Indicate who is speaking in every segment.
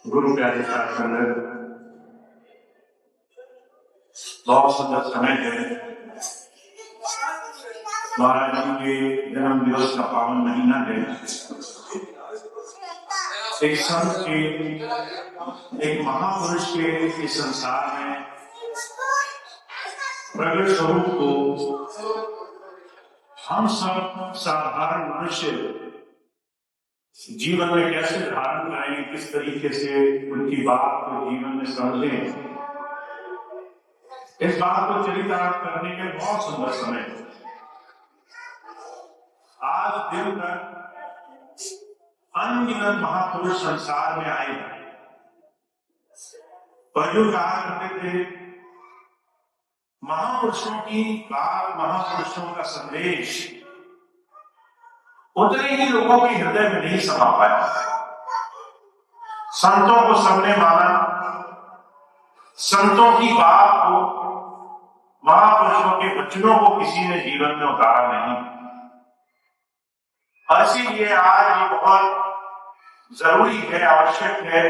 Speaker 1: गुरु प्यारे साथ संगत, बहुत सुंदर समय है। महाराज जी के जन्म दिवस का पावन महीना है। एक संत के, एक महापुरुष के इस संसार में प्रगट स्वरूप को हम सब साधारण मनुष्य जीवन में कैसे धारण करें, किस तरीके से उनकी बात को जीवन में समझें, इस बात को चरितार्थ करने के बहुत सुंदर समय है। आज दिन तक अनगिनत महापुरुष संसार में आए हैं, पर जो कहा करते थे महापुरुषों की बात, महापुरुषों का संदेश उतने ही लोगों के हृदय में नहीं समा पाया। संतों को सबने माना, संतों की बात को, महापुरुषों के वचनों को किसी ने जीवन में उतारा नहीं। इसीलिए आज ये बहुत जरूरी है, आवश्यक है,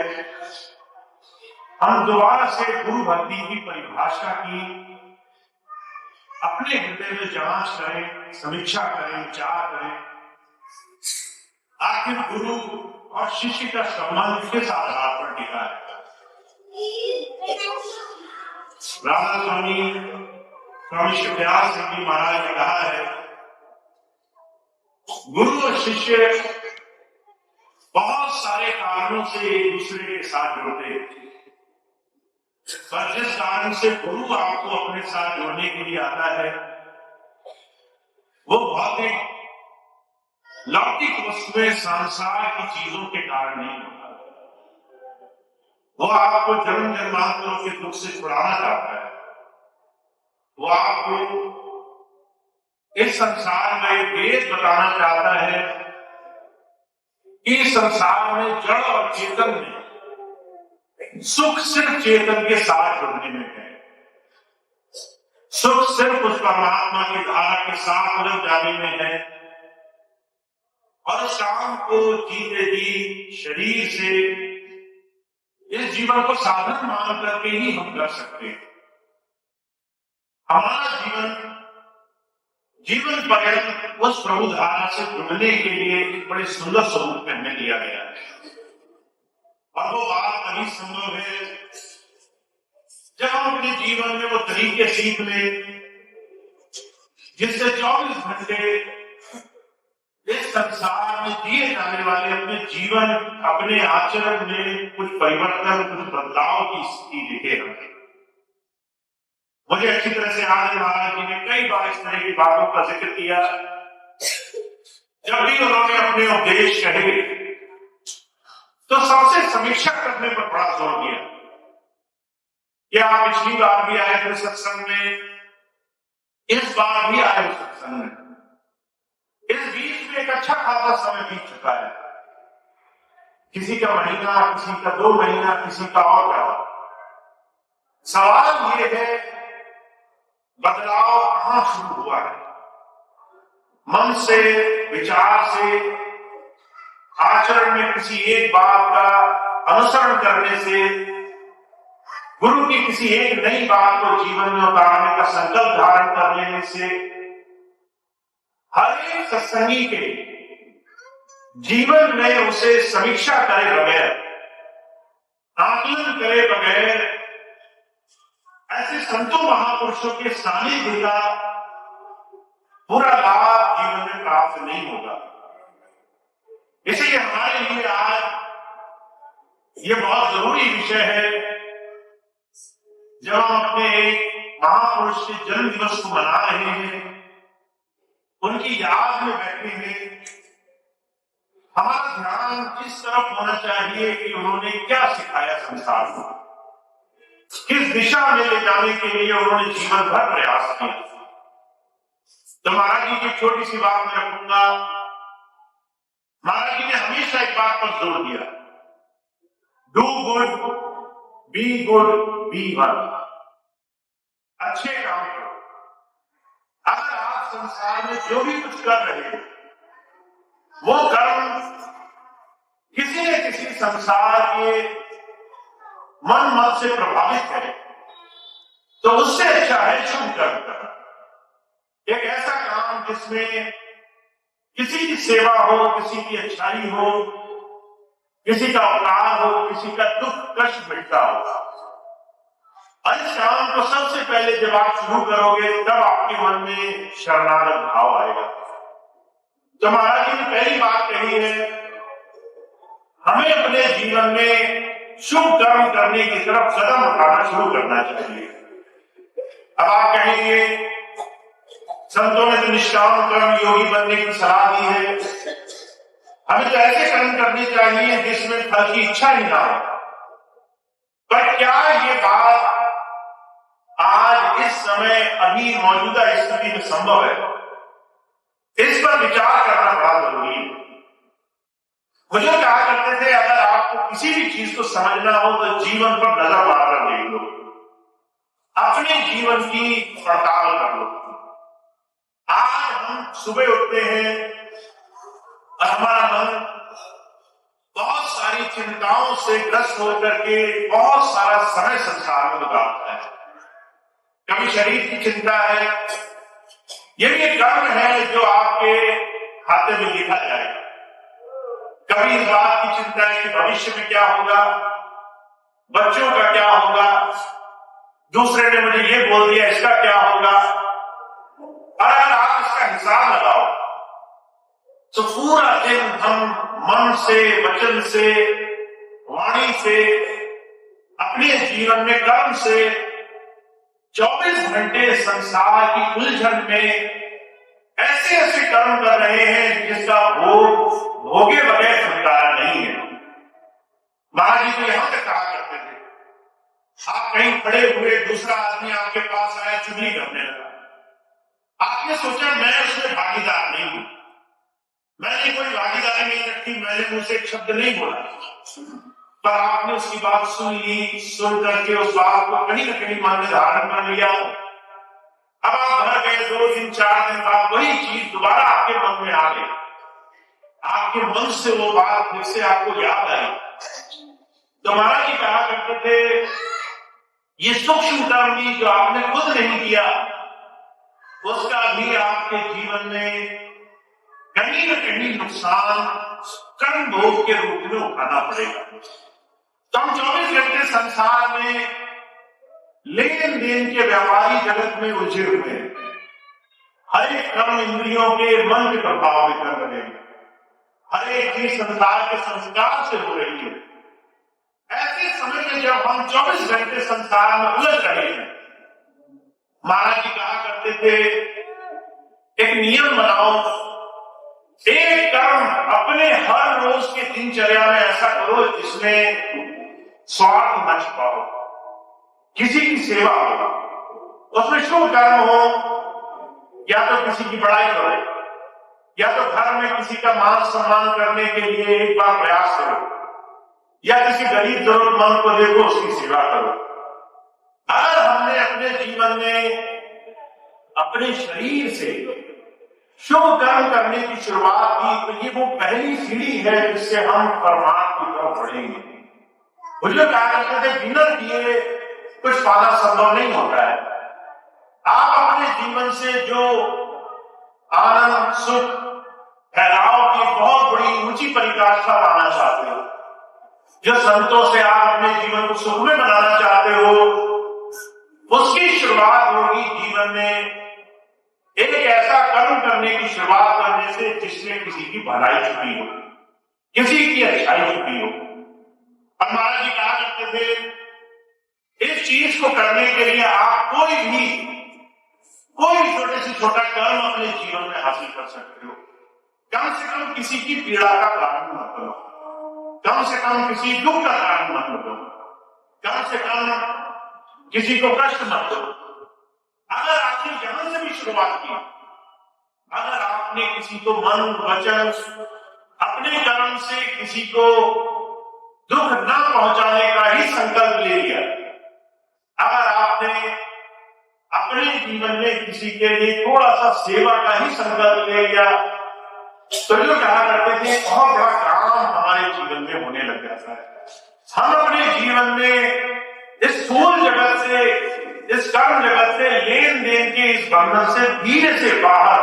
Speaker 1: हम दोबारा से गुरु भक्ति की परिभाषा की अपने हृदय में जांच करें, समीक्षा करें, विचार करें। आखिर गुरु और शिष्य का संबंध किस आधार पर टिका है? राधा स्वामी शिवव्यास सिंह जी महाराज ने कहा है, गुरु और शिष्य बहुत सारे कारणों से एक दूसरे के साथ जुड़ते हैं, पर जिस कारण से गुरु आपको अपने साथ जोड़ने के लिए आता है वो भौतिक लौकिक वस्तुएं, संसार की चीजों के कारण नहीं होता। वो आपको जन्म जन्मांतरों के दुख से छुड़ाना चाहता है। वो आपको इस संसार में वेद बताना चाहता है कि इस संसार में जड़ और चेतन में सुख सिर्फ चेतन के साथ जुड़ने में है। सुख सिर्फ उस परमात्मा की धारा के साथ उलझ जाने में है। और शाम को जीते जी शरीर से इस जीवन को साधन मान करके ही हम कर सकते हैं। हमारा जीवन पर्यंत उस प्रभु धारा से जुड़ने के लिए एक बड़े सुंदर स्वरूप में हमें दिया गया है। और वो बात तभी संभव है जब हम अपने जीवन में वो तरीके सीख लें जिससे 24 घंटे इस संसार में दिए जाने वाले अपने जीवन, अपने आचरण में कुछ परिवर्तन, कुछ बदलाव की स्थिति दिखे हमें। मुझे अच्छी तरह से याद है, महाराज जी ने कई बार इस तरह की बातों का जिक्र किया। जब भी उन्होंने अपने उपदेश कहे तो सबसे समीक्षा करने पर बड़ा जोर दिया। क्या आप पिछली बार भी आए थे सत्संग में, इस बार भी आए सत्संग में, इस बीच में एक अच्छा खासा समय बीत चुका है। किसी का महीना, किसी का 2 महीना, किसी का और ज्यादा। सवाल ये है बदलाव कहां शुरू हुआ है? मन से, विचार से, आचरण में किसी एक बात का अनुसरण करने से, गुरु की किसी एक नई बात को जीवन में उतारने का संकल्प धारण कर लेने से हर एक सत्संगी के जीवन में उसे समीक्षा करे बगैर, आकलन करे बगैर ऐसे संतों महापुरुषों के सानिध्य का पूरा लाभ जीवन में प्राप्त नहीं होगा। इसलिए हमारे लिए आज ये बहुत जरूरी विषय है, जब हम अपने एक महापुरुष के जन्म दिवस को मना रहे हैं, उनकी याद में बैठे हैं, हमारा ध्यान इस तरफ होना चाहिए कि उन्होंने क्या सिखाया संसार को, किस दिशा में ले जाने के लिए उन्होंने जीवन भर प्रयास किया। तो महाराज जी की छोटी सी बात मैं रखूंगा। महाराज जी ने हमेशा एक बात पर जोर दिया, do good, be good, be one. अच्छे काम करो। अगर आप संसार में जो भी कुछ कर रहे हैं वो कर्म किसी न किसी संसार के मन से प्रभावित है तो उससे अच्छा है शुभ कर्म करना। एक ऐसा काम जिसमें किसी की सेवा हो, किसी की अच्छाई हो, किसी का उपकार हो, किसी का दुख कष्ट मिटता हो। और इस काम को सबसे पहले जब आप शुरू करोगे तब आपके मन में शरणागत भाव आएगा। तो महाराज जी ने पहली बात कही है, हमें अपने जीवन में शुभ कर्म करने की तरफ कदम उठाना शुरू करना चाहिए। अब आप कहेंगे संतों ने तो निष्काम कर्म योगी बनने की सलाह दी है, हमें तो ऐसे कर्म करने चाहिए जिसमें फल की इच्छा ही ना हो। पर क्या ये बात आज इस समय अभी मौजूदा स्थिति में संभव है? इस पर विचार करना बड़ा जरूरी है। मुझे कहा करते थे अगर आपको किसी भी चीज को समझना हो तो जीवन पर नजर मारकर देख लो, अपने जीवन की पड़ताल कर लो। आज हम सुबह उठते हैं और हमारा मन बहुत सारी चिंताओं से ग्रस्त होकर के बहुत सारा समय संसार में गुजारता है। कभी शरीर की चिंता है, ये भी एक कर्म है जो आपके खाते में लिखा जाएगा। कभी इस बात की चिंता है कि भविष्य में क्या होगा, बच्चों का क्या होगा, दूसरे ने मुझे ये बोल दिया इसका क्या होगा। और अगर आप इसका हिसाब लगाओ तो पूरा दिन हम मन से, वचन से, वाणी से, अपने जीवन में कर्म से 24 घंटे संसार की उलझन में ऐसे ऐसे कर्म कर रहे हैं जिसका भोगे बगैर छुटकारा नहीं है। महाराज जी तो यहां तक कहा करते थे, आप कहीं खड़े हुए, दूसरा आदमी आपके पास आया, चुगली करने लगा, आपने सोचा मैं उसमें भागीदार नहीं हूं, मैंने कोई भागीदारी नहीं रखी, मैंने मुझसे एक शब्द नहीं बोला, पर आपने उसकी बात सुन ली, सुन करके उस बात को कहीं ना कहीं मन में धारण कर लिया। अब आप घर गए, 2 दिन 4 दिन बाद वही चीज दोबारा आपके मन में आ गई, आपके मन से वो बात फिर से आपको याद आई। तो महाराज जी कहा करते थे ये सूक्ष्म कर्म भी जो आपने खुद नहीं किया उसका भी आपके जीवन में कहीं न कहीं नुकसान कर्म भोग के रूप में उठाना पड़ेगा। तो हम 24 घंटे संसार में लेन देन के व्यापारी जगत में उलझे हुए हैं, हर एक कर्म इंद्रियों के मन के प्रभाव में कर रहे हैं, हर एक चीज संसार के संस्कार से हो रही है। ऐसे समय में जब हम 24 घंटे संसार में उलझ रहे हैं, महाराज जी कहा करते थे एक नियम बनाओ, एक कर्म अपने हर रोज के दिनचर्या में ऐसा करो जिसमें स्वार्थ न छिपाओ, किसी की सेवा हो, उसमें शुभ कर्म हो, या तो किसी की बड़ाई करो, या तो घर में किसी का मान सम्मान करने के लिए एक बार प्रयास करो, या किसी गरीब जरूरतमंद को देखो उसकी सेवा करो। अगर हमने अपने जीवन में अपने शरीर से शुभ कर्म करने की शुरुआत की तो ये वो पहली सीढ़ी है जिससे हम परमात्मा की तरफ बढ़ेंगे। मुझे कहा करते थे बिना किए कुछ पाना संभव नहीं होता है। आप अपने जीवन से जो आनंद, सुख, फैलाव की बहुत बड़ी ऊंची परिकाष्ठा पाना चाहते हो, जो संतों से आप अपने जीवन को सुखमय बनाना चाहते हो, उसकी शुरुआत होगी जीवन में एक ऐसा कर्म करने की शुरुआत करने से जिसमें किसी की भलाई छुपी हो, किसी की अच्छाई छुपी हो। और महाराज जी कहा करते थे इस चीज को करने के लिए आप कोई छोटे से छोटा कर्म अपने जीवन में हासिल कर सकते हो। कम से कम किसी की पीड़ा का कारण मत बनो, कम से कम किसी दुख का कारण मत बनो, कम से कम किसी को कष्ट मत दो। अगर आपने यहां से भी शुरुआत की, अगर आपने किसी को मन, वचन, अपने कर्म से किसी को दुख न पहुंचाने का ही संकल्प ले लिया, अगर आपने अपने जीवन में किसी के लिए थोड़ा सा सेवा का ही संकल्प ले लिया, तो जो कहा करते थे बहुत बड़ा काम हमारे जीवन में होने लग जाता है। हम अपने जीवन में इस कर्म जगत से लेन देन के इस बंधन से धीरे से बाहर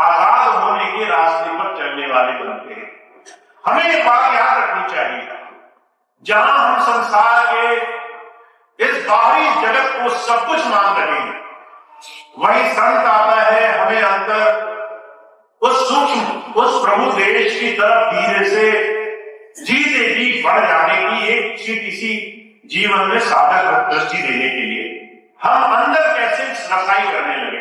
Speaker 1: आजाद होने के रास्ते पर चलने वाले बनते हैं। हमें ये बात याद रखनी चाहिए, जहां हम संसार के इस बाहरी जगत को सब कुछ मान रहे हैं, वही संत आता है हमें अंदर उस सूक्ष्म उस प्रभु देश की तरफ धीरे से जीते जी बढ़ जाने की एक किसी जीवन में साधक दृष्टि देने के लिए हम अंदर कैसे सफाई करने लगे,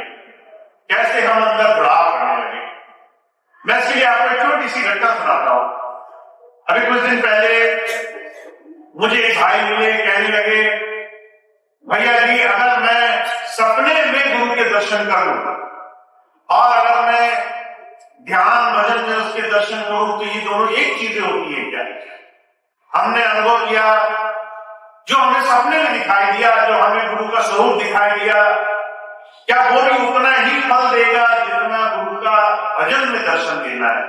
Speaker 1: कैसे हम अंदर बढ़ाव करने लगे। मैं इसके लिए आपको एक छोटी सी घटना सुनाता हूं। अभी कुछ दिन पहले मुझे एक भाई मिले, कहने लगे, भैया जी अगर मैं सपने में गुरु के दर्शन करूं और अगर मैं ध्यान भजन में उसके दर्शन करूं तो ये दोनों एक चीजें होती है क्या? हमने अनुभव किया, जो हमें सपने में दिखाई दिया, जो हमें गुरु का स्वरूप दिखाई दिया, क्या वो भी उतना ही फल देगा जितना गुरु का भजन में दर्शन देना है?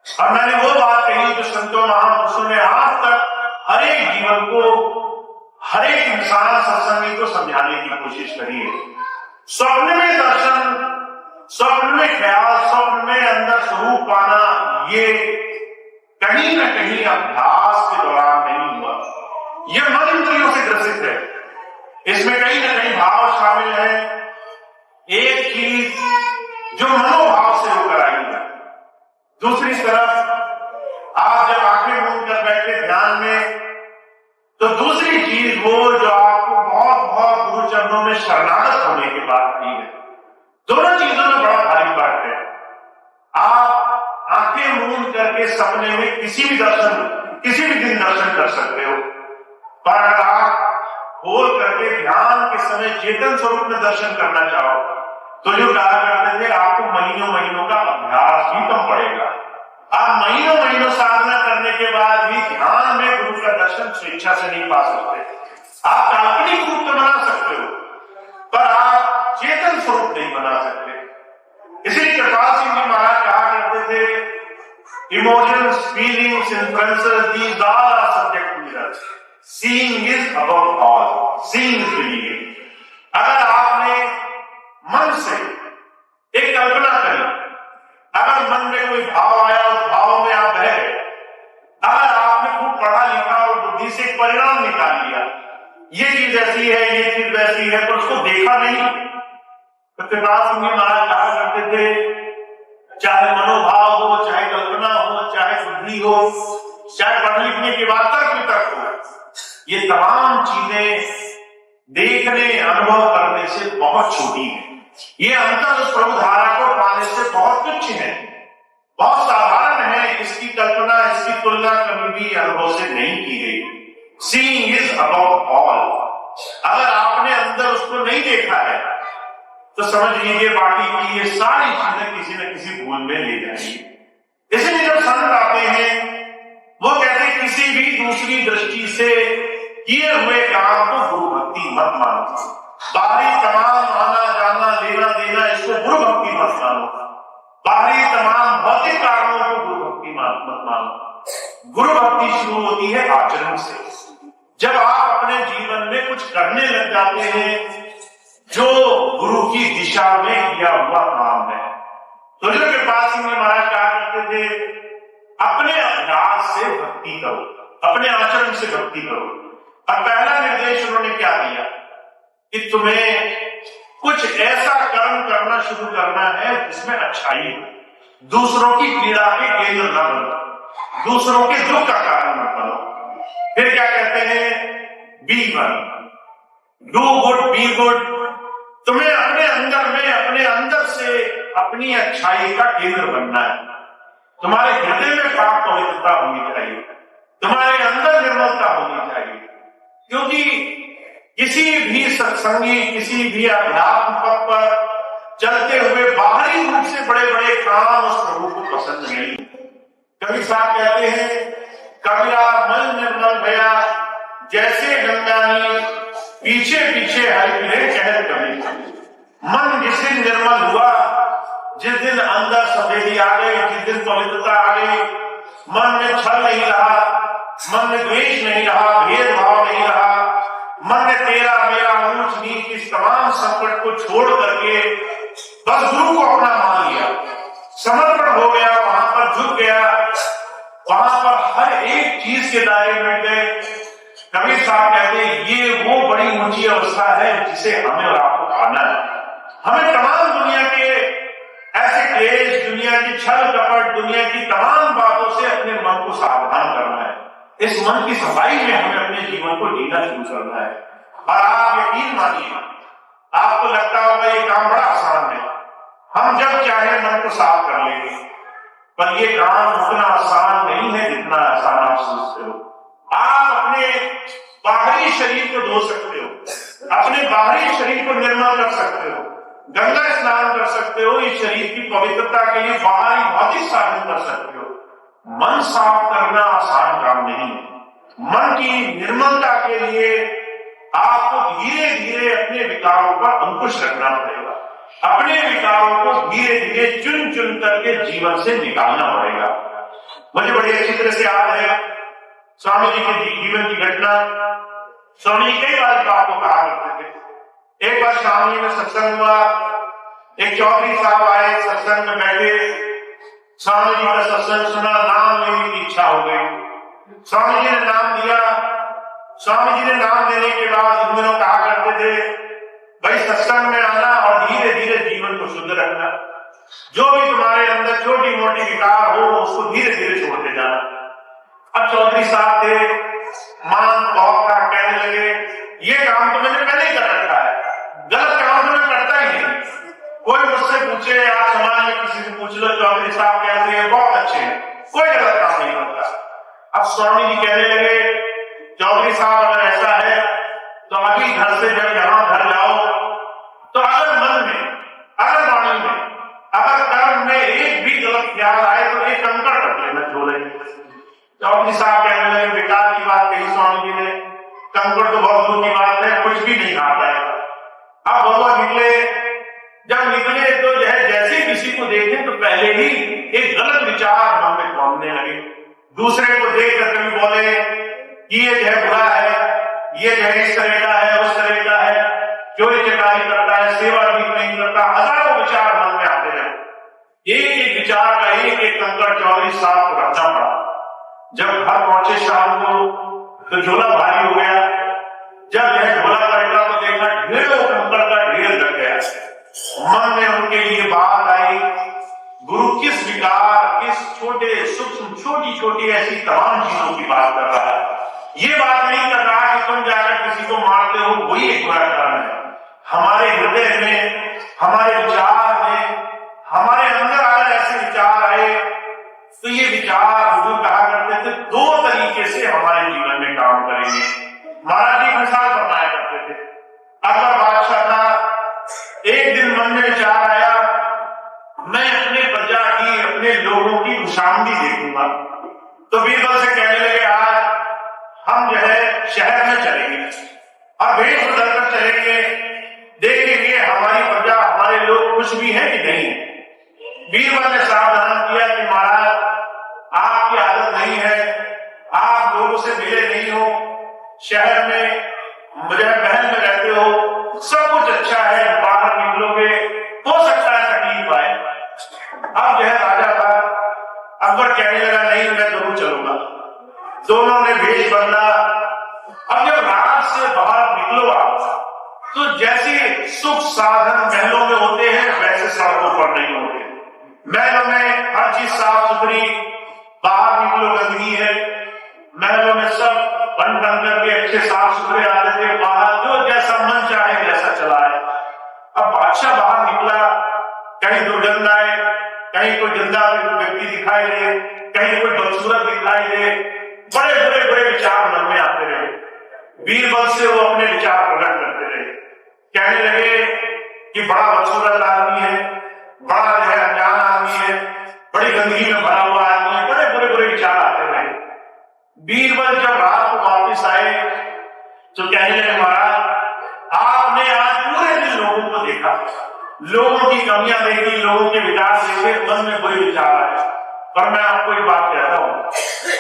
Speaker 1: और मैंने वो बात कही जो संतों महापुरुषों ने आज तक हर एक जीवन को, हर एक इंसान सत्संगी को समझाने की कोशिश करी है। स्वप्न में दर्शन, स्वप्न में ख्याल, स्वप्न में अंदर स्वरूप पाना, ये कहीं न कहीं अभ्यास के दौरान नहीं हुआ। यह मन इंद्रियों से ग्रसित है, इसमें कहीं न कहीं भाव शामिल है। एक चीज जो मनोभाव से होकर आई है, दूसरी तरफ आप जब आंखें मूंद कर बैठे ध्यान में, तो दूसरी चीज वो जो आपको बहुत बहुत गुरु चरणों में शरणागत होने के बाद की है। दोनों चीजों में बड़ा भारी फर्क है। आप आंखें मूंद करके सपने में किसी भी दिन दर्शन कर सकते हो, पर अगर आप खोल करके ध्यान के समय चेतन स्वरूप में दर्शन करना चाहो तो जो कहा करते थे, आपको महीनों का अभ्यास ही कम पड़ेगा। आप महीनों साधना करने के बाद भी ध्यान में गुरु का दर्शन स्वेच्छा से नहीं पा सकते। आप काल्पनिक रूप में बना सकते हो, पर आप चेतन स्वरूप नहीं बना सकते। इसीलिए कृपाल सिंह जी महाराज कहा करते थे, emotions, feelings, influences, these all are subject mirrors, seeing is above all, seeing is believing. अगर आपने मन से एक कल्पना करी, अगर मन में कोई भाव आया, उस भाव में आप बह गए, अगर आपने खूब पढ़ा लिखा और बुद्धि से परिणाम निकाल लिया, ये चीज ऐसी है, ये चीज वैसी है, तो उसको देखा नहीं, तो कृपाल सिंह जी महाराज कहा करते थे, चाहे मनोभाव हो, चाहे कल्पना हो, चाहे बुद्धि हो, चाहे पढ़ लिखने के बाद तर्क हो, ये तमाम चीजें देखने, अनुभव करने से बहुत छोटी है। ये अंतर उस प्रभु धारा को पाने से बहुत तुच्छ है, बहुत साधारण है। इसकी कल्पना, इसकी तुलना कभी भी अनुभव से नहीं की गई। Seeing is above all. अगर आपने अंदर उसको नहीं देखा है तो समझ लीजिए बाकी की ये सारी चीजें किसी न किसी भूल में ले जाएंगी। इसलिए जब संत आते हैं, वो कहते हैं किसी भी दूसरी दृष्टि से किए हुए काम को गुरु भक्ति मत मानो। बाहरी तमाम आना जाना, लेना देना, इसको गुरु भक्ति मत मानो। बाहरी तमाम भौतिक कारणों को गुरु भक्ति मत मानो। गुरु भक्ति शुरू होती है आचरण से। जब आप अपने जीवन में कुछ करने लग जाते हैं जो गुरु की दिशा में किया हुआ काम है, तो जो कृपाल सिंह जी महाराज कहा करते थे, अपने अभ्यास से भक्ति करो, अपने आचरण से भक्ति करो। और पहला निर्देश उन्होंने क्या दिया कि तुम्हें कुछ ऐसा कर्म करना शुरू करना है जिसमें अच्छाई हो, दूसरों की पीड़ा के केंद्र न बनो, दूसरों के दुख का कारण न बनो। फिर क्या कहते हैं, be one, do good, be good. तुम्हें अपने अंदर में, अपने अंदर से अपनी अच्छाई का केंद्र बनना है। तुम्हारे हृदय में पाप पवित्रता होनी चाहिए, तुम्हारे अंदर निर्मलता होनी चाहिए, क्योंकि किसी भी सत्संगी, किसी भी अध्यात्म पथ पर चलते हुए बाहरी रूप से बड़े बड़े काम उस प्रभु को पसंद नहीं। कभी साहब कहते हैं, कबीरा मन निर्मल भया जैसे गंगा नीर, पीछे पीछे हरि फिरे कहत कबीर। मन जिस दिन निर्मल हुआ, जिस दिन अंदर सफेदी आ गई, जिस दिन पवित्रता आ गई, मन में छल नहीं रहा, मन में द्वेष नहीं रहा, भेदभाव नहीं रहा, मन में तेरा मेरा ऊंच नीच की इस तमाम संकट को छोड़ करके बस गुरु को अपना मान लिया, समर्पण हो गया, वहां पर झुक गया, वहां पर हर एक चीज के दायरे में गए। कबीर साहब कहते हैं ये वो बड़ी ऊंची अवस्था है जिसे हमें और आपको पाना है। हमें तमाम दुनिया के ऐसे क्लेश, दुनिया की छल कपट, दुनिया की तमाम बातों से अपने मन को सावधान करना है। इस मन की सफाई में हमें अपने जीवन को जीना शुरू करना है। और आप यकीन मानिए, आपको लगता होगा ये काम बड़ा आसान है, हम जब चाहे मन को साफ कर लेंगे, पर ये काम उतना आसान नहीं है जितना आसान आप सोचते हो। आप अपने बाहरी शरीर को धो सकते हो, अपने बाहरी शरीर को निर्मल कर सकते हो, गंगा स्नान कर सकते हो, इस शरीर की पवित्रता के लिए बाहरी भौतिक साधन कर सकते हो। मन साफ करना आसान काम नहीं है। मन की निर्मलता के लिए आपको धीरे धीरे अपने विकारों पर अंकुश रखना पड़ेगा, अपने विकारों को धीरे धीरे चुन चुन करके जीवन से निकालना पड़ेगा। मुझे बड़ी अच्छी तरह से याद है स्वामी जी के जीवन की घटना। स्वामी जी कई बार बात को कहा करते थे। एक बार स्वामी जी में सत्संग हुआ, एक चौधरी साहब आए, सत्संग में बैठे, स्वामी जी का सत्संग सुना, नाम लेने की इच्छा हो गई। स्वामी जी ने नाम दिया। स्वामी जी ने नाम देने के बाद इन दिनों कहा करते थे भाई सत्संग में आना और धीरे धीरे जीवन को शुद्ध रखना, जो भी तुम्हारे अंदर छोटी मोटी विकार हो उसको धीरे धीरे छोड़ते जाना। अब चौधरी साहब थे, मान बहुत का कहने लगे ये काम तो मैंने पहले ही कर रखा है, गलत काम तो मैं करता ही नहीं। कोई मुझसे पूछे, आप समाज में किसी से पूछ लो, चौधरी साहब कहते हैं बहुत अच्छे हैं, कोई गलत काम नहीं करता। अब स्वामी जी कहने लगे चौधरी साहब अगर ऐसा है तो अभी घर से जब यहाँ घर जाओ तो अगर मन में, अगर वाणी में, अगर कर्म में एक भी गलत ख्याल आए तो एक कंकड़ रख लेना झोले। चौधरी साहब कहने लगे बेकार की बात कही स्वामी जी ने, कंकड़ तो बहुत दूर की बात है, कुछ भी नहीं आता है। अब बाबा निकले, जब निकले तो जैसे किसी को देखे तो पहले ही एक गलत विचार मन में घूमने लगे। दूसरे को देख कर कभी बोले कि ये बुरा है, ये इस तरह का है, उस तरह का है, चोरी चकारी करता है, सेवा भी नहीं करता, हजारों विचार मन में आते रहे। एक एक विचार का एक एक कंकड़ चौधरी साहब को रखना पड़ा। जब घर पहुंचे शाम को तो झोला भारी हो गया। जब झोला कटा तो देखा ढेरों कंकड़ का ढेर लग गया। मन में उनके लिए बात आई, गुरु किस विकार, किस छोटे सूक्ष्म छोटी छोटी ऐसी तमाम चीजों की बात कर रहा है। ये बात नहीं कर रहा कि तुम जाकर किसी को मारते हो, वही एक बुरा कारण है। हमारे हृदय में, हमारे विचार में, हमारे अंदर अगर ऐसे विचार आए तो ये विचार गुरु कहा करते थे दो तरीके से हमारे जीवन में काम करेंगे। महाराज जी मिसाल बताया करते थे, अकबर बादशाह था, एक दिन मन में विचार आया मैं अपने प्रजा की, अपने लोगों की खुशामदी देखूंगा। तो बीरबल से कहने लगे आज हम शहर में चलेंगे और भेष बदल कर चलेंगे, देखेंगे हमारी प्रजा, हमारे लोग खुश भी हैं कि नहीं। बीरबल ने सावधान किया कि महाराज आपकी आदत नहीं है, आप लोगों से मिले नहीं हो, शहर में महल में रहते हो, सब कुछ अच्छा है, बाहर निकलोगे हो सकता है तकलीफ आए। अब राजा था, अकबर कहने लगा नहीं मैं जरूर चलूंगा। दोनों ने भेष बदला। अब जब राज से बाहर निकलो आप तो जैसे सुख साधन महलों में होते हैं वैसे सड़कों पर नहीं होते। महलों में हर चीज साफ सुथरी, बाहर निकलो गंदगी है। महलों में सब बन करके अच्छे साफ सुथरे आते थे, बाहर जो जैसा मन चाहे वैसा चलाए। अब बादशाह बाहर निकला, कहीं दुर्गंध आए, कहीं कोई गंदा व्यक्ति दिखाई दे, कहीं कोई बदसूरत दिखाई दे, बड़े बड़े बड़े विचार मन में आते रहे। बीरबल से वो अपने विचार प्रकट करते रहे, कहने लगे कि बड़ा बदसूरत आदमी है, बड़ा अनजान आदमी है, बड़ी गंदगी में भरा हुआ आदमी है, बड़े बड़े बड़े विचार आते रहे। बीरबल जब रात को वापिस आए तो कहने लगे महाराज आपने आज पूरे दिन लोगों को देखा, लोगों की कमियां देखी, लोगों के विचार देखे, मन में कोई विचार आया। पर मैं आपको एक बात कहता हूं,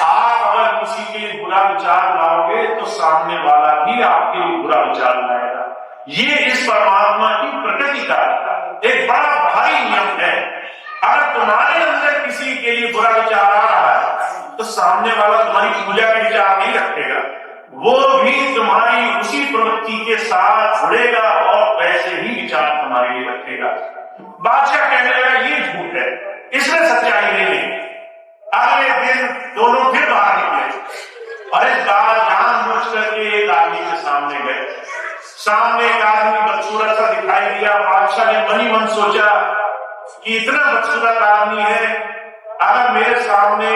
Speaker 1: आप अगर किसी के लिए बुरा विचार लाओगे तो सामने वाला भी आपके लिए बुरा विचार लाएगा। ये इस परमात्मा की प्रकृति का एक बड़ा भारी नियम है। अगर तुम्हारे अंदर किसी के लिए बुरा विचार आ रहा है तो सामने वाला तुम्हारी पूजा के विचार नहीं रखेगा, वो भी तुम्हारी उसी प्रवृत्ति के साथ जुड़ेगा और वैसे ही विचार तुम्हारे लिए रखेगा। बादशाह कहने लगा ये झूठ है, इसमें सच्चाई नहीं है। अगले दिन दोनों फिर बाहर निकले और इस बार जानबूझ करके एक आदमी के सामने गए। सामने एक आदमी बदसूरत सा दिखाई दिया। बादशाह ने मन ही मन सोचा कि इतना बदसूरत आदमी है, अगर मेरे सामने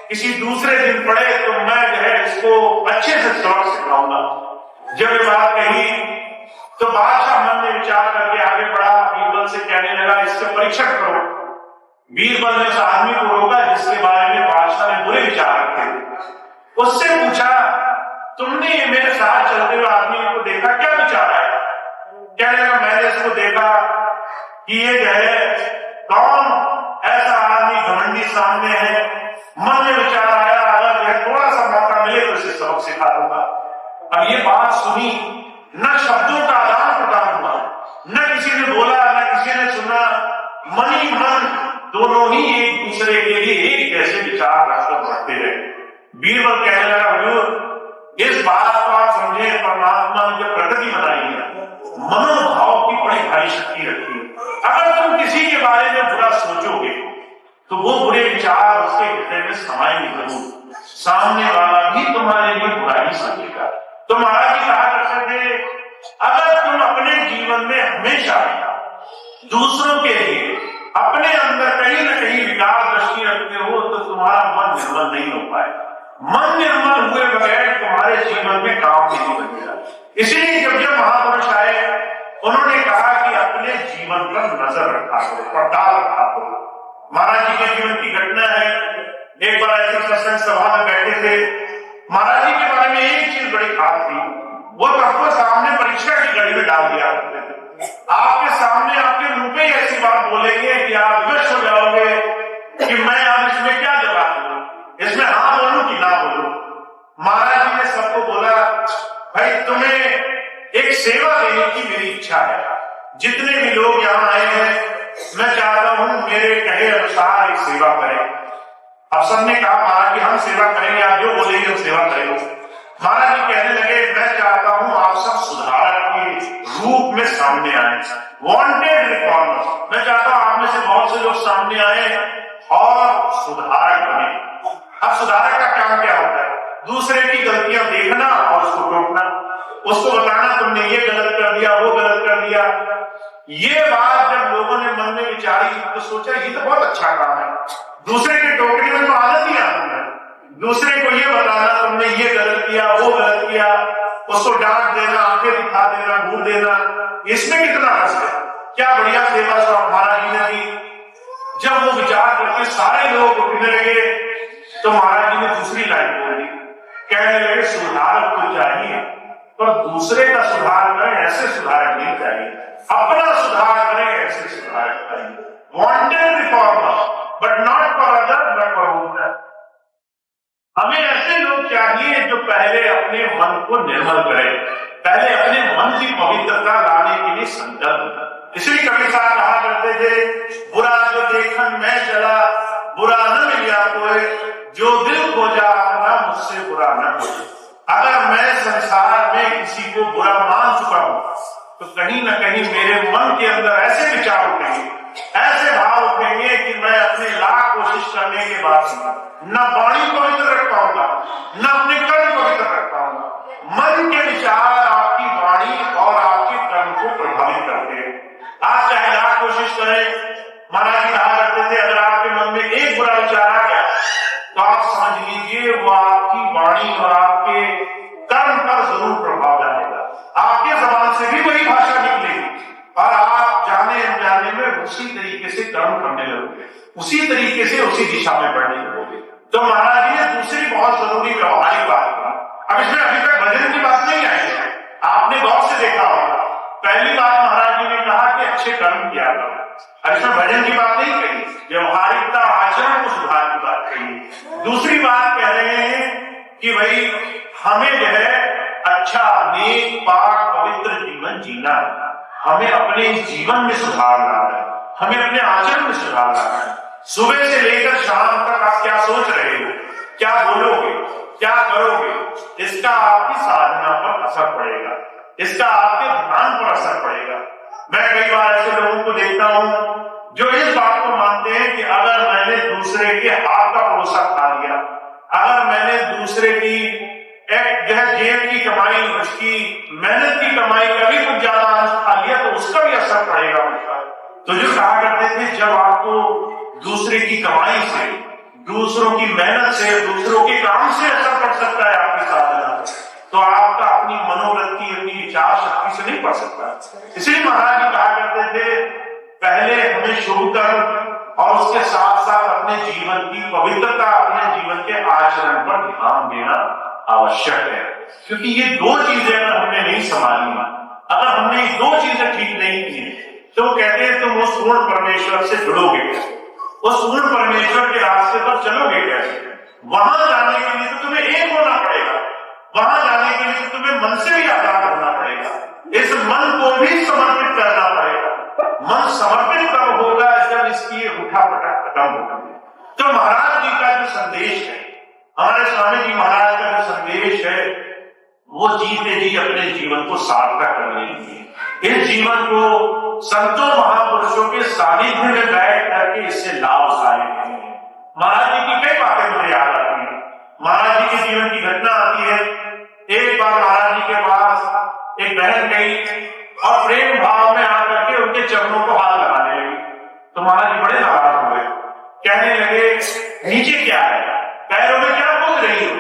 Speaker 1: किसी दूसरे दिन पड़े तो मैं जो है इसको अच्छे से सबक सिखाऊंगा। जब ये बात कही तो बादशाह मन में विचार करके आगे बढ़ा, बीरबल से कहने लगा इससे परीक्षण करो। बीरबल ने उस आदमी को रोका जिसके बारे में बादशाह ने बुरे विचार रखे थे। उससे पूछा तुमने मेरे साथ चलते हुए आदमी को देखा, क्या विचार आया? कहने लगा मैंने इसको देखा कि ये जो है कौन ऐसा आदमी घमंडी सामने है, मन में विचार आया अगर जो है थोड़ा सा मौका मिले तो इसे सबक सिखा दूंगा। अब ये बात सुनी, न शब्दों का आदान प्रदान हुआ, न किसी ने बोला न किसी ने सुना, मन ही मन दोनों ही एक दूसरे के लिए एक जैसे विचार रखकर बढ़ते रहे। बीरबल कहने लगा हुजूर इस बात को आप समझे, परमात्मा ने जो प्रकृति बनाई है मनोभाव की बड़ी भारी शक्ति रखी है। अगर तुम किसी के बारे में बुरा सोचोगे तो वो बुरे विचार उसके हृदय में समाएंगे जरूर, सामने वाला भी तुम्हारे लिए बुरा ही समझेगा। तो महाराज जी कहा करते थे अगर तुम अपने जीवन में हमेशा दूसरों के लिए अपने अंदर कहीं न कहीं विकार दृष्टि रखते हो तो तुम्हारा मन निर्मल नहीं हो पाएगा। मन निर्मल हुए बगैर तुम्हारे जीवन में काम नहीं बनेगा। इसलिए जब जब महापुरुष आए उन्होंने कहा कि अपने जीवन पर नजर रखा करो, पड़ताल रखा करो। महाराज जी के जीवन की घटना है, एक बार ऐसे सत्संग सभा में बैठे थे, महाराज जी के बारे में एक चीज बड़ी खास थी, वो सबको सामने परीक्षा की घड़ी में डाल दिया करते थे। आपके सामने आपके मुंह पे ऐसी बात बोलेंगे कि आप विवश हो जाओगे कि मैं अब इसमें क्या जवाब दूं, इसमें हाँ बोलूं कि ना बोलूं। महाराज जी ने सबको बोला भाई तुम्हें एक सेवा देने की मेरी इच्छा है, जितने भी लोग यहाँ आए हैं मैं चाहता हूं मेरे कहे अनुसार एक सेवा करें। अब सबने कहा महाराज जी हम सेवा करेंगे, आप जो बोलेंगे हम सेवा करेंगे। महाराज जी कहने लगे मैं चाहता हूं आप सब सुधारक के रूप में सामने आए, वांटेड रिफॉर्मर्स। मैं चाहता हूं आप में से बहुत से लोग सामने आए और सुधारक बने। अब सुधारक का काम क्या होता है? दूसरे की गलतियां देखना और उसको टोकना, उसको बताना तुमने ये गलत कर दिया वो गलत कर दिया। ये बात जब लोगों ने मन में विचारी तो सोचा ये तो बहुत अच्छा काम है, दूसरे के टोकरी में तो आदत ही आती है, दूसरे को ये बताना तुमने ये गलत किया वो गलत किया, उसको डांट देना, आंखें दिखा देना, घूर देना, इसमें कितना रस है। क्या बढ़िया सेवा महाराज जी ने दी। जब वो विचार करके सारे लोग उठने लगे तो महाराज जी ने दूसरी लाइन बोली, कहने लगे सुधारक तो चाहिए पर दूसरे का सुधार करें ऐसे सुधारक नहीं चाहिए, अपना सुधार करें ऐसे सुधारक चाहिए। Wanted reformer but not for other but for owner. हमें ऐसे लोग चाहिए जो पहले अपने मन को निर्मल करें, पहले अपने मन की पवित्रता लाने के लिए संकल्प करें। इसलिए कभी साहब कहा करते थे बुरा जो देखन मैं चला बुरा न मिला कोई, जो दिल को जा अपना मुझसे बुरा न कोई। अगर मैं संसार में किसी को बुरा मान चुका हूं तो कहीं न कहीं मेरे मन के अंदर ऐसे विचार उठेंगे, ऐसे भाव उठेंगे कि मैं अपने लाख कोशिश करने के बाद न वाणी पवित्र रख पाऊंगा न अपने कर्म पवित्र रख पाऊंगा। मन के विचार आपकी वाणी और आपके कर्म को प्रभावित करते हैं। आप चाहे लाख कोशिश करें, महाराज जी कहा करते थे अगर आपके मन में एक बुरा विचार आ गया तो आप समझ लीजिए वो आपकी वाणी और आपके कर्म पर जरूर प्रभाव डालेगा। आपके जबान से भी वही भाषा निकलेगी और आप जाने अनजाने में उसी तरीके से कर्म करने लगोगे, उसी तरीके से उसी दिशा में बढ़ने लगोगे। तो महाराज जी ने दूसरी बहुत जरूरी व्यवहारिक बात की। अब इसमें अभी तक भजन की बात नहीं आई है, आपने गौर से देखा होगा। पहली बात महाराज जी ने कहा कि अच्छे कर्म किया करो, इसमें भजन की बात नहीं कही, व्यवहारिकता आचरण को सुधार की बात कही। दूसरी बात कह रहे हैं कि भाई हमें जो है अच्छा नेक पाक पवित्र जीवन जीना है, हमें अपने इस जीवन में सुधार लाना है, हमें अपने आचरण में सुधार लाना है। सुबह से लेकर शाम तक आप क्या सोच रहे हो, क्या बोलोगे, क्या करोगे, इसका आपकी साधना पर असर पड़ेगा, इसका आपके ध्यान पर असर पड़ेगा। मैं कई बार ऐसे लोगों को देखता हूं जो इस बात को मानते हैं कि अगर मैंने दूसरे के हाथ का भरोसा खा लिया, अगर मैंने दूसरे की एक जेब की कमाई, उसकी मेहनत की कमाई का भी कुछ ज्यादा अंश खा लिया तो उसका भी असर पड़ेगा उसका। तो जो कहा करते थे जब आपको दूसरे की कमाई से, दूसरों की मेहनत से, दूसरों के काम से असर पड़ सकता है आपकी साधना, तो आपका अपनी मनोवृत्ति, अपनी विचार शक्ति से नहीं पड़ सकता। इसलिए महाराज जी कहा करते थे पहले हमें शुभ कर्म और उसके साथ साथ अपने जीवन की पवित्रता, अपने जीवन के आचरण पर ध्यान देना आवश्यक है। क्योंकि ये दो चीजें अगर हमने नहीं संभाली, अगर हमने ये दो चीजें ठीक नहीं की तो कहते हैं तुम उस पूर्ण परमेश्वर से जुड़ोगे कैसे, उस पूर्ण परमेश्वर के रास्ते पर चलोगे कैसे। वहां जाने के लिए तो तुम्हें एक होना पड़ेगा, वहां जाने के लिए तो तुम्हें मन से भी आजाद होना पड़ेगा, इस मन को भी समर्पित करना पड़ेगा। मन समर्पित कब होगा, जब इसकी उठा पटक खत्म होगा। तो महाराज जी का जो संदेश है, हमारे स्वामी जी महाराज का जो संदेश है, वो जीते जी अपने जीवन को सार्थक करने के लिए, इस जीवन को संतों महापुरुषों के सानिध्य में बैठ करके इससे लाभ उठाने के लिए। महाराज जी की कई बातें मुझे याद आती है। महाराज जी के जीवन की घटना आती है, एक बार महाराज जी के पास एक बहन गई और प्रेम भाव में आकर के उनके चरणों को हाथ लगाने लगी। तो महाराज जी बड़े नाराज हुए, कहने लगे नीचे क्या है, पैरों में क्या बोल रही हो,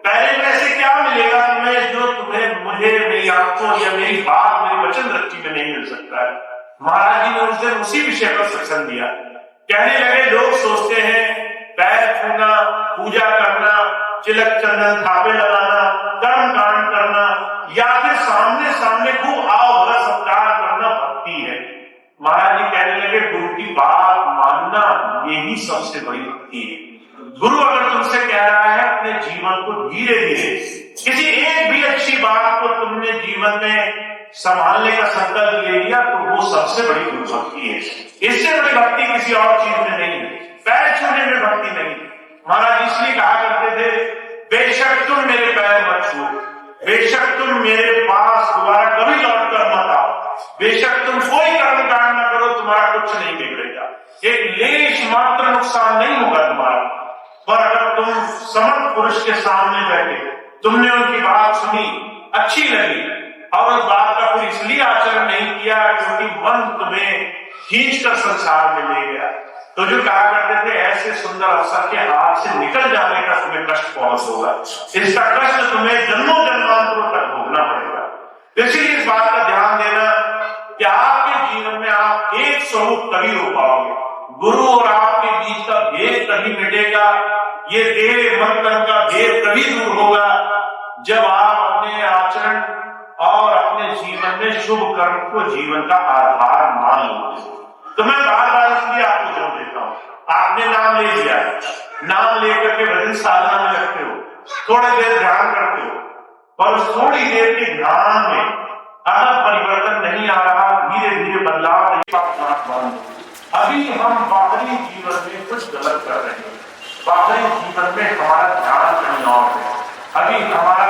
Speaker 1: पैरों में ऐसे क्या मिलेगा तुम्हें जो तुम्हें मुझे मेरी आंखों या मेरी बात, मेरी वचन दृष्टि में नहीं मिल सकता है। महाराज जी ने उस दिन उसी विषय पर सत्संग दिया। कहने लगे लोग सोचते हैं पैर छूना, पूजा करना, तिलक चंदन थापे लगाना, कर्म कांड करना या फिर सामने सामने खूब आओ भला सत्कार करना भक्ति है। महाराज जी कहने लगे गुरु की बात मानना यही सबसे बड़ी भक्ति है। गुरु अगर तुमसे कह रहा है अपने जीवन को धीरे धीरे किसी एक भी अच्छी बात को तुमने जीवन में संभालने का संकल्प ले लिया तो वो सबसे बड़ी गुरु भक्ति है। इससे बड़ी भक्ति किसी और चीज में नहीं है, पैर छूने में भक्ति नहीं। महाराज इसलिए कहा करते थे बेशक तुम मेरे पैर मत छू, बेशक तुम मेरे पास दोबारा कभी लौट कर मत आओ, बेशक तुम कोई कर्म कांड न करो, तुम्हारा कुछ नहीं बिगड़ेगा, एक लेश मात्र नुकसान नहीं होगा तुम्हारा। पर अगर तुम समर्थ पुरुष के सामने बैठे, तुमने उनकी बात सुनी, अच्छी लगी और उस बात का कोई इसलिए आचरण नहीं किया क्योंकि मन तुम्हें खींचकर संसार में ले गया, तो जो कहा करते थे ऐसे सुंदर अवसर के हाथ से निकल जाने का तुम्हें कष्ट पहुंच होगा, इसका कष्ट तुम्हें जन्मों जन्मांतरों तक भोगना पड़ेगा। इसीलिए इस बात का ध्यान देना कि आपके जीवन में आप एक स्वरूप तभी हो पाओगे, गुरु और आपके बीच का भेद तभी मिटेगा, ये देह मन तन का भेद तभी दूर होगा जब आप अपने आचरण और अपने जीवन में शुभ कर्म को जीवन का आधार मान लोगे। तो मैं बार बार इसलिए आपको जोर देता हूं, आपने नाम ले लिया, नाम लेकर के भजन साधना में लगते हो, थोड़ी देर ध्यान करते हो, पर उस थोड़ी देर के ध्यान में अगर परिवर्तन नहीं आ रहा, धीरे धीरे बदलाव नहीं बंद, अभी हम बाहरी जीवन में कुछ गलत कर रहे हैं, बाहरी जीवन में हमारा ध्यान कहीं और है, अभी हमारा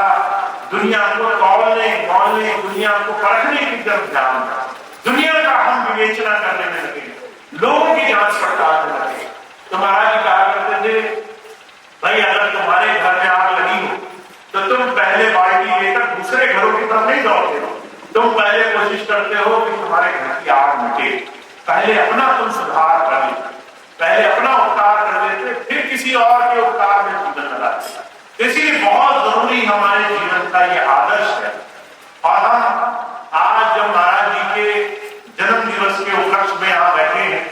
Speaker 1: दुनिया को तौलने मौलने, दुनिया को परखने की तरफ ध्यान है, दुनिया का हम विवेचना करने में लगे, लोगों की जांच पड़ताल में लगे। तो महाराज जी कहा करते थे भाई अगर तुम्हारे घर में आग लगी हो तो तुम पहले बाल्टी लेकर दूसरे घरों की तरफ नहीं दौड़ते हो, तुम पहले कोशिश करते हो कि तुम्हारे घर की आग मिटे, पहले अपना तुम सुधार कर लेते, पहले अपना उपकार कर लेते, फिर किसी और के उपकार में जीवन लगाते। इसलिए बहुत जरूरी हमारे जीवन का ये आदर्श है। और हम आज जब महाराज जी के जन्म दिवस के उपलक्ष्य में यहाँ बैठे हैं,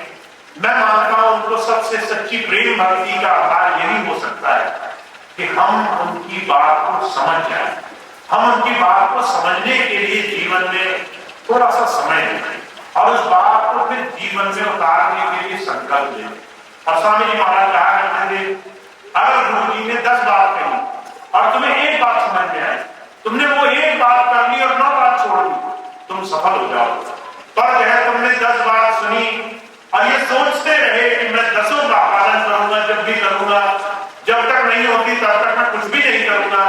Speaker 1: मैं मानता हूं उनको सबसे सच्ची प्रेम भक्ति का आधार यही हो सकता है कि हम उनकी बात को समझ जाए, हम उनकी बात को समझने के लिए जीवन में थोड़ा सा समय दें और उस बात को फिर जीवन में उतारने के लिए संकल्प लें। और स्वामी जी महाराज कहा करते थे अगर गुरु जी ने 10 बात कही और तुम्हें एक बात समझ में आए, तुमने वो एक बात कर ली और 9 बात छोड़ दी, तुम सफल हो जाओ। पर जो है तुमने 10 बात सुनी और ये सोचते रहे कि मैं 10 का पालन करूंगा, जब भी करूंगा, जब तक नहीं होती तब तक मैं कुछ भी नहीं करूंगा,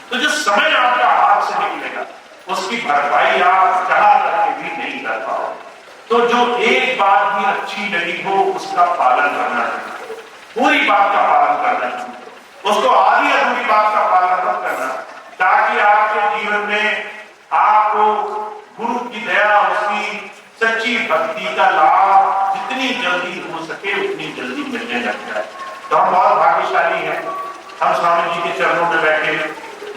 Speaker 1: तो जो समय आपका हाथ से निकलेगा उसकी भरपाई आप चाह करके भी नहीं कर पाओ। तो जो एक बात भी अच्छी लगी हो उसका पालन करना चाहिए, पूरी बात का पालन करना चाहिए, उसको आधी अधूरी बात का पालन मत करना, ताकि आपके जीवन में आपको गुरु की दया, उसकी सच्ची भक्ति का लाभ जितनी जल्दी हो सके उतनी जल्दी मिलने लग जाए। तो हम बहुत भाग्यशाली हैं, हम स्वामी जी के चरणों में बैठे,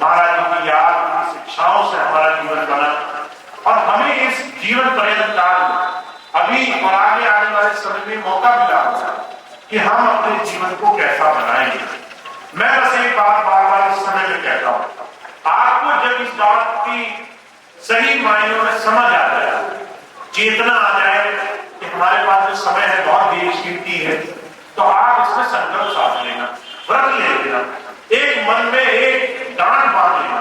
Speaker 1: महाराज जी की याद, की शिक्षाओं से हमारा जीवन बना, और हमें इस जीवन पर्यंत काल में अभी और आगे आने वाले समय में मौका मिला होगा कि हम अपने जीवन को कैसा बनाएंगे। मैं बस एक बात बार बार इस समय में कहता हूं, आपको जब इस बात की सही मायनों में समझ आ जाए, चेतना आ जाए कि हमारे पास जो समय है बहुत बेशकीमती है, तो आप इसमें संकल्प साध लेना, व्रत ले लेना, एक मन में एक गांठ बांध लेना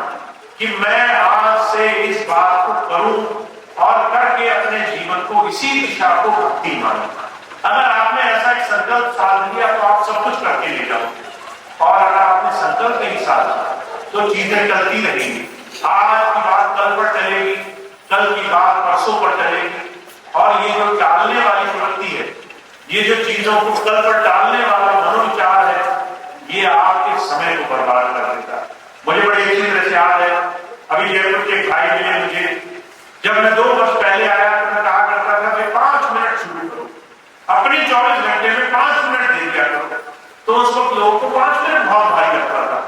Speaker 1: कि मैं आज से इस बात को करूं और करके अपने जीवन को इसी दिशा को भक्ति मानूं। अगर आपने ऐसा एक संकल्प साध लिया तो आप सब कुछ करके ले जाओगे, और अगर आपने संकल्प नहीं साधा तो चीजें चलती रहेंगी। आज की बात कल पर चलेगी, कल की बात परसों पर चलेगी, और ये जो टालने वाली प्रवृत्ति है, ये जो चीजों को कल पर टालने वाला मनोविचार है, ये आपके समय को बर्बाद कर देता है। मुझे बड़ी अच्छी तरह से याद है, अभी जयपुर के भाई मिले मुझे, जब मैं 2 वर्ष पहले आया तो मैं कहा करता था मैं 5 मिनट शुरू करूं, अपनी 24 घंटे में 5 मिनट दे दिया करूं, तो उस वक्त लोगों को 5 मिनट बहुत भारी लगता था।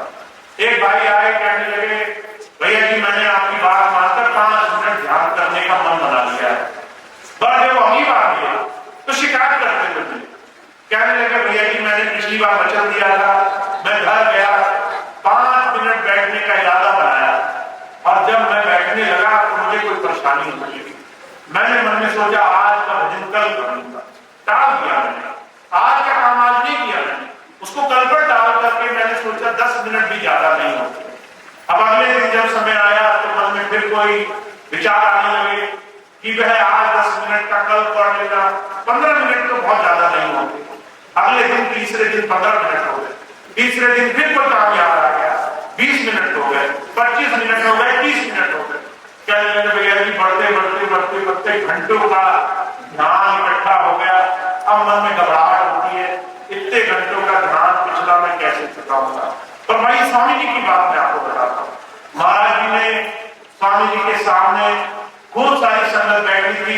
Speaker 1: एक भाई आए, कहने लगे भैया जी मैंने आपकी बात मानकर 5 मिनट ध्यान करने का मन बना लिया है। पर जब अगली बार गया तो शिकायत करते थे, कहने लगे भैया जी मैंने पिछली बार वचन दिया था, मैं घर गया 5 मिनट बैठने का इरादा बनाया, और जब मैं बैठने लगा तो मुझे कोई परेशानी होने लगी। मैंने मन में सोचा आज का भजन कल करूंगा, टाल दिया मैंने, आज का काम आज नहीं किया मैंने, उसको कल पर टाल करके मैंने सोचा 10 मिनट भी ज्यादा नहीं होते। अब अगले दिन जब समय आया तो मन में फिर कोई विचार आने लगे कि वह आज 10 मिनट का कल पढ़ लेगा, 15 मिनट तो बहुत ज्यादा नहीं होते। अगले दिन, तीसरे दिन 15 मिनट हो गए, तीसरे दिन फिर कोई काम याद आ गया, 20 मिनट हो गए, 25 मिनट हो गए, 30 मिनट हो गए। कहने लगे भैया जी बढ़ते बढ़ते बढ़ते बढ़ते घंटों का ध्यान इकट्ठा हो गया। अब मन में घबराहट होती है, इतने घंटों का ध्यान पिछला मैं कैसे चुकाऊंगा। पर भाई स्वामी जी की बात मैं आपको बताता हूँ, महाराज जी ने स्वामी जी के सामने खूब सारी संगत बैठी थी,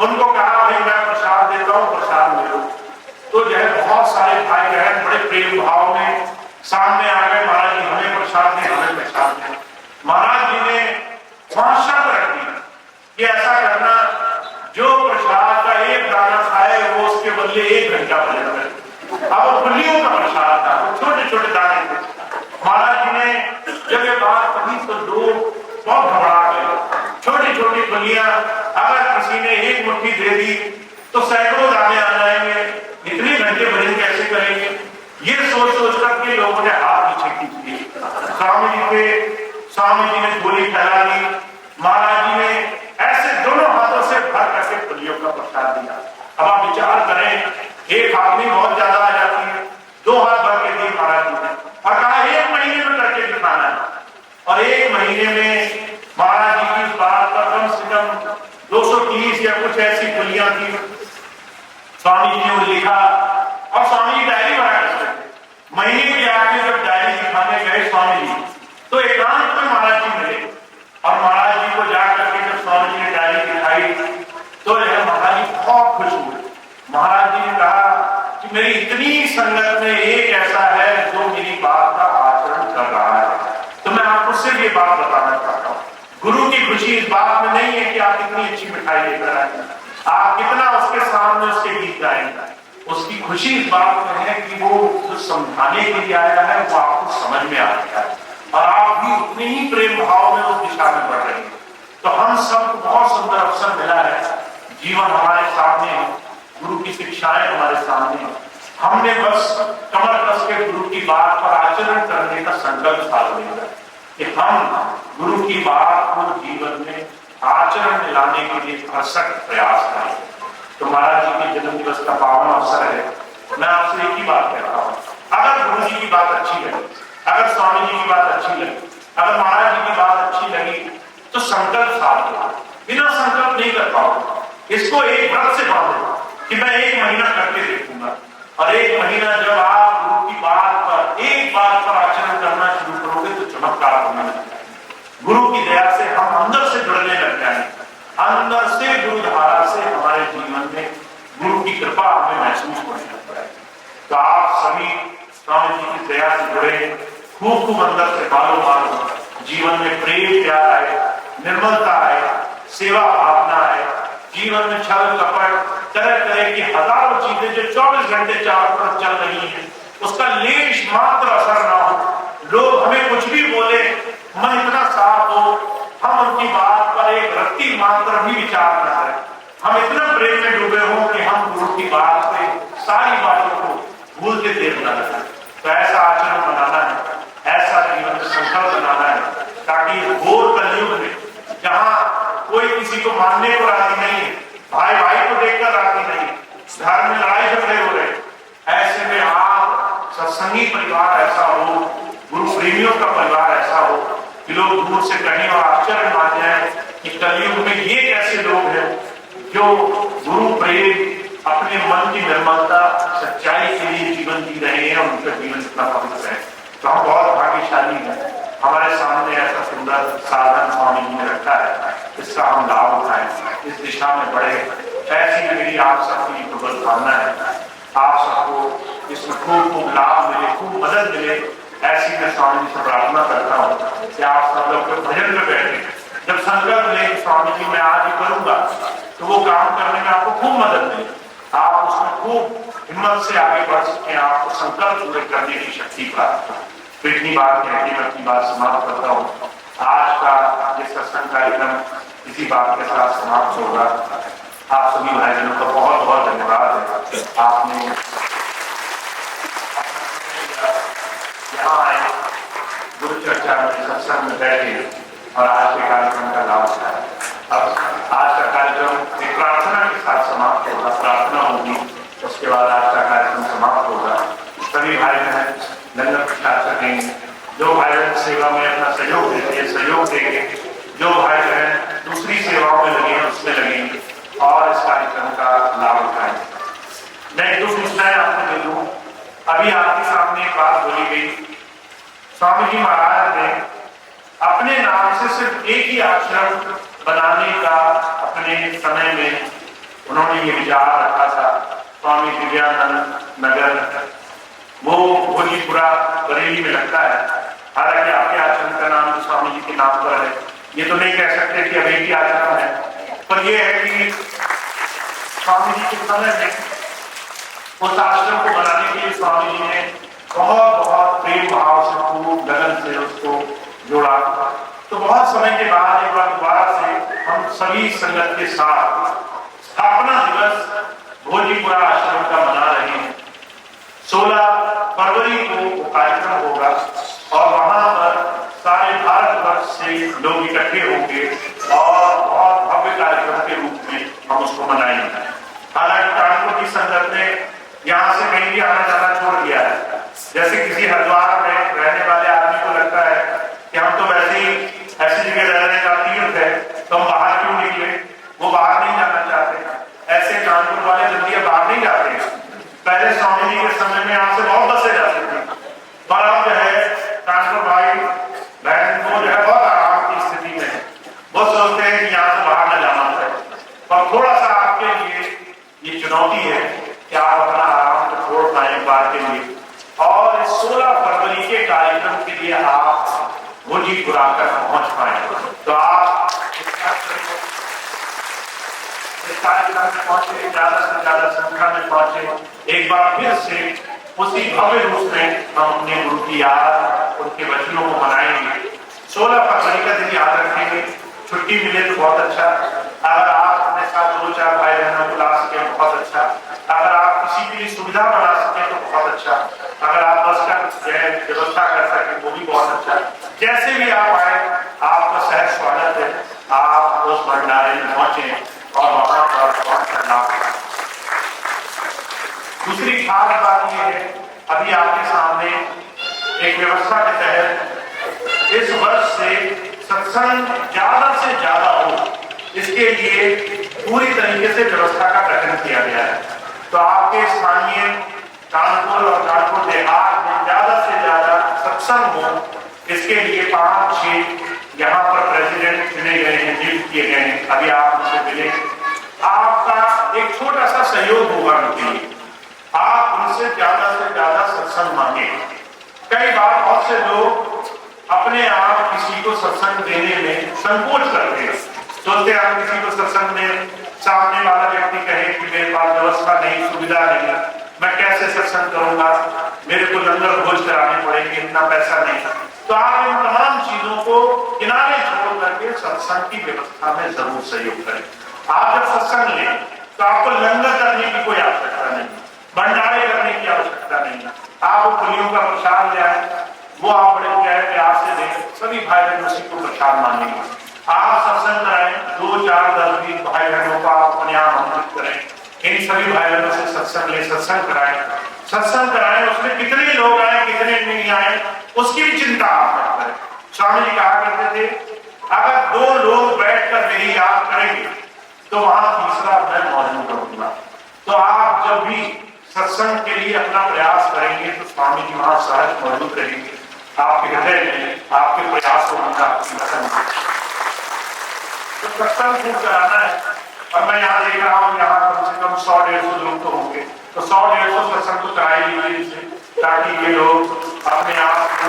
Speaker 1: उनको कहा भाई मैं प्रसाद देता हूँ, प्रसाद ले लो। तो जो है बहुत सारे भाई बहन बड़े प्रेम भाव में सामने आ गए, महाराज जी हमें प्रसाद दें, हमें प्रसाद दें। महाराज जी ने वहां शर्त रख दी कि ऐसा करना, जो प्रसाद का एक दाना खाए वो उसके बदले 1 घंटा भजन करे। अब वो फुल्लियों का प्रसाद था, वो छोटे छोटे दाने थे। महाराज जी ने जब ये बात कही तो लोग बहुत घबरा गए। छोटी छोटी फुलियां अगर किसी ने 1 मुट्ठी दे दी तो सैकड़ों दाने आ जाएंगे, इतने घंटे भजन कैसे करेंगे। ये सोच सोच करके लोगों ने हाथ पीछे खींच दिए। स्वामी जी ने गोली फैला दी। महाराज जी ने ऐसे दोनों हाथों से भर करके फुलियों का प्रसाद दिया। अब आप विचार करें, एक हाथ में बहुत ज्यादा आ जाती है, 2 हाथ भर के दिए महाराज जी ने, और कहा 1 महीने में करके दिखाना है। और 1 महीने में महाराज जी की इस बात का कम से कम 230 या कुछ ऐसी फुलियां थी। स्वामी जी ने वो लिखा, और स्वामी जी डायरी बना करते थे। महीने के आगे जब डायरी दिखाने गए स्वामी जी, तो एकांत में महाराज जी मिले, और महाराज जी को जाकर के जब स्वामी जी ने डायरी दिखाई तो महाराज जी बहुत खुश हुए। महाराज जी ने कहा कि मेरी इतनी संगत में एक ऐसा है जो मेरी बात का आचरण कर रहा है। तो मैं आपको सिर्फ ये बात बताना चाहता हूँ, गुरु की खुशी इस बात में नहीं है कि आप कितनी अच्छी मिठाई लेकर आए, आप कितना उसके सामने उसके गीत गाएंगे। उसकी खुशी इस बात में है कि वो जो समझाने के लिए आया है वो आपको समझ में आ गया है, और आप भी उतने ही प्रेम भाव में उस दिशा में बढ़ रहे हैं। तो हम सबको बहुत सुंदर अवसर मिला है, जीवन हमारे सामने है, गुरु की शिक्षाएं हमारे सामने है। हमने बस कमर कस के गुरु की बात पर आचरण करने का संकल्प साध लिया कि हम गुरु की बात को जीवन में आचरण में लाने के लिए भरसक प्रयास करें। तो महाराज जी के जन्म दिवस का पावन अवसर है। मैं आपसे एक ही बात कहता हूँ, अगर गुरु जी की बात अच्छी लगी, अगर स्वामी जी की बात अच्छी लगी, अगर महाराज जी की बात अच्छी लगी, तो संकल्प साथ लो। बिना संकल्प नहीं कर पाओगे। इसको एक व्रत से बांधो कि मैं 1 महीना करके देखूंगा, और 1 महीना जब आप गुरु की बात पर, एक बात पर आचरण करना शुरू करोगे तो चमत्कार होने लगता है। गुरु की दया से हम अंदर से जुड़ने लग जाएंगे, अंदर से गुरु धारा से हमारे जीवन में गुरु की कृपा हमें महसूस होने लगता है। तो आप सभी स्वामी जी की दया से जुड़े, खूब खूब अंदर से बालो बालो जीवन में प्रेम प्यार आए, निर्मलता आए, सेवा भावना आए, जीवन में छल कपट तरह तरह की हजारों चीजें जो 24 घंटे चारों तरफ चल रही हैं, उसका लेश मात्र असर ना हो। लोग हमें कुछ भी बोले, मन इतना साफ हो, हम उनकी बात पर एक रत्ती मात्र भी विचार न करें। हम इतना प्रेम में डूबे हों कि हम गुरु की बात पे सारी बातों को भूलते देर न लगें। तो ऐसा आचरण बनाना है, ऐसा जीवन में संकल्प बनाना है, ताकि घोर कलयुग में जहाँ कोई किसी को मानने को राजी नहीं है, भाई भाई को देखकर राजी नहीं, घर में लड़ाई झगड़े हो रहे, ऐसे में आप सत्संगी परिवार ऐसा हो, गुरु प्रेमियों का परिवार ऐसा हो कि लोग दूर से कहीं और आश्चर्य मान जाए कि कलयुग में ये कैसे लोग हैं जो गुरु प्रेम, अपने मन की निर्मलता, सच्चाई के लिए जीवन जी रहे हैं और उनका जीवन इतना पवित्र है। तो हम बहुत भाग्यशाली हैं, हमारे सामने ऐसा सुंदर साधन स्वामी जी ने रखा है, इसका हम लाभ उठाएं, इस दिशा में बढ़े। ऐसी मेरी आप सबकी प्रबल भावना है, आप सबको इसमें खूब खूब लाभ मिले, खूब मदद मिले, ऐसी मैं स्वामी जी से प्रार्थना करता हूँ कि आप सब लोग भजन में बैठे, जब संकल्प लें स्वामी जी मैं आज ही करूंगा, तो वो काम करने में आपको खूब मदद मिले, आप उसमें खूब हिम्मत से आगे बढ़ सकें, आपको संकल्प पूरे करने की शक्ति प्राप्त हो। तो इतनी बात कहती मैं अपनी बात समाप्त करता हूँ। आज का ये सत्संग कार्यक्रम इसी बात के साथ समाप्त होगा। आप सभी भाई बहनों का बहुत बहुत धन्यवाद है, आपने यहाँ आए, गुरु चर्चा में सत्संग में बैठे और आज के कार्यक्रम का लाभ उठाया। अब आज का कार्यक्रम एक प्रार्थना के साथ समाप्त होगा, प्रार्थना होगी, उसके बाद आज का कार्यक्रम समाप्त होगा। सभी भाई बहन लंगर प्रसाद सकेंगे, जो भाई बहन सेवा में अपना सहयोग देते हैं सहयोग देंगे, जो भाई बहन दूसरी सेवाओं में लगे हैं उसमें लगेंगे और इस कार्यक्रम का लाभ उठाएंगे। मैं 2 सूचनाएं आपको दे दूं। अभी आपके सामने एक बात बोली गई, स्वामी जी महाराज ने अपने नाम से सिर्फ एक ही आश्रम बनाने का अपने समय में उन्होंने ये विचार रखा था। स्वामी दिव्यानंद नगर वो भोजीपुरा बरेली में लगता है, हालांकि आपके आश्रम का नाम स्वामी जी के नाम पर है, ये तो नहीं कह सकते कि अब एक ही आश्रम है, पर यह है कि स्वामी जी के समय में उस आश्रम को बनाने के लिए स्वामी जी ने बहुत बहुत प्रेम भाव से खूब लगन से उसको जोड़ा। तो बहुत समय के बाद एक बार दोबारा से हम सभी संगत के साथ स्थापना दिवस भोजीपुरा आश्रम का मना रहे हैं। 16 फरवरी को कार्यक्रम होगा और वहां पर सारे भारतवर्ष से लोग इकट्ठे होंगे और बहुत भव्य कार्यक्रम के रूप में हम उसको मनाएंगे। हालांकि कानपुर की संगत ने यहाँ से कहीं भी आना जाना छोड़ दिया है। जैसे किसी हरिद्वार में रहने वाले आदमी को लगता है कि हम तो वैसे ही ऐसी जगह रहने का तीर्थ है, तो हम बाहर क्यों निकले, वो बाहर नहीं जाना चाहते। ऐसे कानपुर वाले जल्दी बाहर नहीं जाते। पहले स्वामी जी के समय में यहाँ से बहुत बसें जाती थी, पर अब जो है कानपुर भाई बहन वो जो है बहुत आराम की स्थिति में है। वो सोचते हैं कि यहाँ से बाहर न जाना चाहिए, पर थोड़ा सा आपके लिए ये चुनौती है कि आप अपना आराम को छोड़ पाए एक बार के लिए, और 16 फरवरी के कार्यक्रम के लिए आप भोजीपुरा तक पहुंच पाए। तो आप इस कार्यक्रम में पहुंचे, ज्यादा से ज्यादा संख्या में पहुंचे। एक बार फिर से उसी भव्य रूप में हम अपने गुरु की याद, उनके वचनों को मनाएंगे। 16 फरवरी का दिन याद रखेंगे। छुट्टी मिले तो बहुत अच्छा, अगर आप अपने साथ 2-4 भाई बहनों को ला सके बहुत अच्छा, अगर आप किसी के लिए सुविधा बना सके तो बहुत अच्छा, अगर आप बस का व्यवस्था कर सके वो भी बहुत अच्छा। जैसे भी आप आए, आपका सहज स्वागत है। आप उस भंडारे में पहुंचे और वहां पर पहुंचकर लाभ उठाएं। दूसरी खास बात यह है, अभी आपके सामने एक व्यवस्था के तहत इस वर्ष से सत्संग ज्यादा से ज्यादा हो, इसके लिए पूरी तरीके से व्यवस्था का गठन किया गया है। तो आपके स्थानीय कानपुर और कानपुर देहात में ज्यादा से ज्यादा सत्संग हो, इसके लिए 5-6 यहाँ पर प्रेसिडेंट चुने गए हैं, नियुक्त किए गए हैं। अभी आप उनसे मिले, आपका एक छोटा सा सहयोग होगा उनके लिए। आप उनसे ज्यादा से ज्यादा सत्संग मांगे। कई बार बहुत से लोग अपने आप किसी को सत्संग देने में संकोच करते हैं, सोचते हैं किसी को सत्संग में सामने वाला व्यक्ति कहे कि मेरे पास व्यवस्था नहीं, सुविधा नहीं, मैं कैसे सत्संग करूंगा, मेरे को लंगर भोज कराने पड़ेंगे, इतना पैसा नहीं। तो आप इन तमाम चीजों को किनारे छोड़ करके सत्संग की व्यवस्था में जरूर सहयोग करें। आप जब सत्संग लें तो आपको लंगर करने की कोई आवश्यकता नहीं, भंडारे करने की आवश्यकता नहीं। आप वो पुलियों का प्रसाद ले आए, वो आप बड़े प्यार से दें, सभी भाई बहन उसी को प्रसाद मानेंगे। आप सत्संग कराएं, 2, 4, 10, 20 भाई बहनों को आप अपने आप आमंत्रित करें। इन सभी भाई बहनों से सत्संग ले, सत्संग कराएं। उसमें कितने लोग आए कितने नहीं आए उसकी भी चिंता आप मत करें। स्वामी जी कहा करते थे, अगर 2 लोग बैठकर मेरी याद करेंगे तो वहां तीसरा मैं मौजूद रहूंगा। तो आप जब भी सत्संग के लिए अपना प्रयास करेंगे तो स्वामी जी वहां सहज मौजूद रहेंगे, आपके हृदय में आपके प्रयास को उनका तो सत्संग खूब कराना है। और मैं यहाँ देख रहा हूँ, यहाँ कम से कम 100-150 लोग तो होंगे, तो 100-150 सत्संग तो करा ही लीजिए, ताकि ये लोग अपने आप को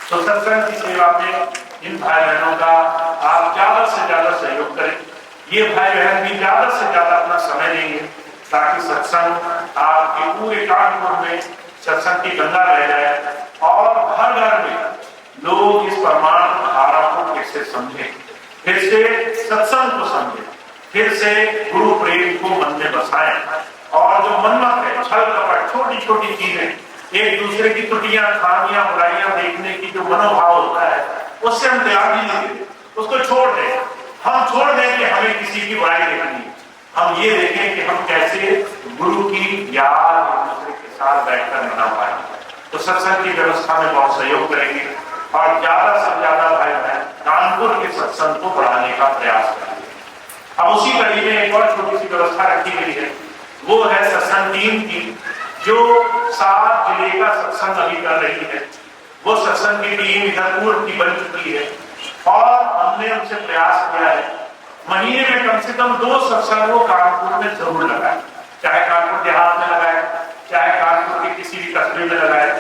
Speaker 1: तो सत्संग की सेवा में इन भाई बहनों का आप ज्यादा से ज्यादा सहयोग करें। ये भाई बहन भी ज्यादा से ज्यादा अपना समय देंगे ताकि सत्संग आपके पूरे कानपुर में सत्संग की गंगा रह जाए और हर घर में लोग इस परमार्थ धारा को फिर से समझें, फिर से सत्संग को समझें, फिर से गुरु प्रेम को मन में बसाएं। और जो मनमत है, छल कपट, छोटी छोटी चीजें, एक दूसरे की त्रुटियां, खामियां, बुराइयां देखने की जो मनोभाव होता है, उससे हम त्याग ही नहीं देते, उसको छोड़ दें। हम छोड़ दें कि हमें किसी की बुराई देखनी है, हम ये देखें कि हम कैसे गुरु की याद एक दूसरे के साथ बैठकर मना पाए। तो सत्संग की व्यवस्था में बहुत सहयोग करेंगे और ज्यादा से ज्यादा भाई बहन कानपुर के सत्संग को बढ़ाने का प्रयास करेंगे। अब उसी कड़ी में एक और छोटी सी व्यवस्था रखी गई है, वो है सत्संग टीम की, जो 7 जिले का सत्संग अभी कर रही है। वो सत्संग की टीम इधर पूर्व की बन चुकी है और हमने उनसे प्रयास किया है महीने में कम से कम 2 सत्संग वो कानपुर में जरूर लगाए, चाहे कानपुर देहात में लगाए, चाहे कानपुर के किसी भी कस्बे में लगाए,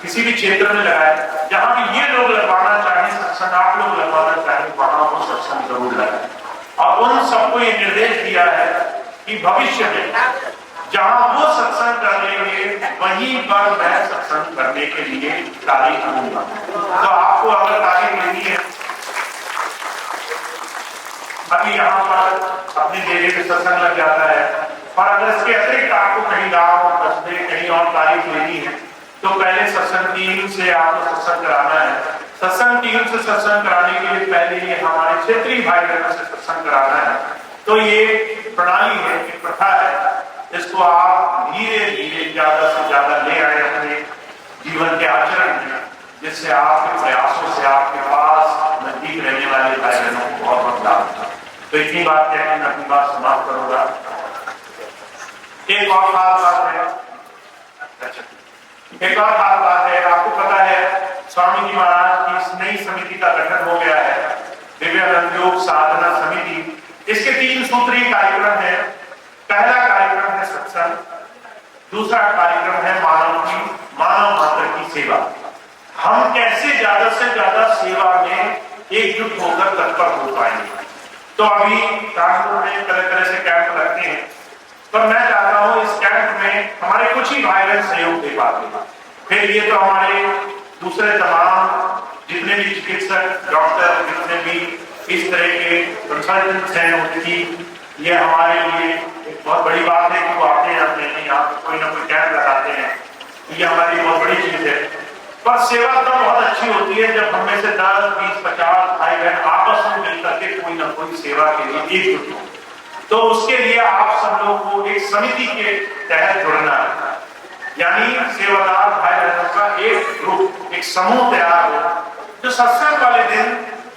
Speaker 1: किसी भी क्षेत्र में लगाए, जहां भी ये लोग लगवाना चाहें सत्संग, आप लोग लगवाना चाहें, वहां वो सत्संग जरूर लगाए। और उन सबको ये निर्देश दिया है कि भविष्य में जहां वो सत्संग कर लेंगे वहीं पर मैं सत्संग करने के लिए तारीख लूंगा। तो आपको अगर तारीख लेनी है, अभी यहाँ पर अपनी जगह पे सत्संग लग जाता है, और अगर इसके अतिरिक्त आपको कहीं गाँव, कस्बे, कहीं और तारीख लेनी है तो पहले सत्संग टीम से आपको सत्संग कराना है। सत्संग टीम से सत्संग कराने के लिए पहले ये हमारे क्षेत्रीय भाई बहनों से सत्संग कराना है। तो ये प्रणाली है, एक प्रथा है, इसको आप धीरे धीरे ज्यादा से ज्यादा ले आए अपने जीवन के आचरण में, जिससे आपके प्रयासों से आपके पास नजदीक रहने वाले भाई बहनों को बहुत बहुत लाभ होगा। तो इतनी बात कहकर मैं अपनी बात समाप्त करूंगा। एक और खास बात है, एक और खास बात है, आपको पता है स्वामी जी महाराज की इस नई समिति का गठन हो गया है, दिव्यानंद योग साधना समिति। इसके 3 सूत्रीय कार्यक्रम है। पहला कार्यक्रम है सत्संग, दूसरा कार्यक्रम है मानव मात्र की सेवा। हम कैसे ज्यादा से ज्यादा सेवा में एकजुट होकर तत्पर हो पाएंगे। तो अभी कानपुर में तरह तरह से कैंप लगते हैं, पर मैं चाहता हूं इस कैंप में हमारे कुछ ही भाई बहन सहयोग दे पाते हैं। फिर ये तो हमारे दूसरे तमाम जितने भी चिकित्सक, डॉक्टर, जितने भी इस तरह के कंसल्टेंट्स हैं, उनकी ये हमारे लिए एक बहुत बड़ी बात है कि वो आते हैं, यहाँ कोई ना कोई कैंप लगाते हैं, ये हमारी बहुत बड़ी चीज है। पर सेवा तब बहुत अच्छी होती है जब हम में से 10, 20, 50 भाई बहन आपस में मिलकर के कोई ना कोई सेवा के लिए एकजुट हो। तो उसके लिए आप सब लोग को एक समिति के तहत जुड़ना है, यानी सेवादार भाई बहनों का एक ग्रुप, एक समूह तैयार हो जो सत्संग वाले दिन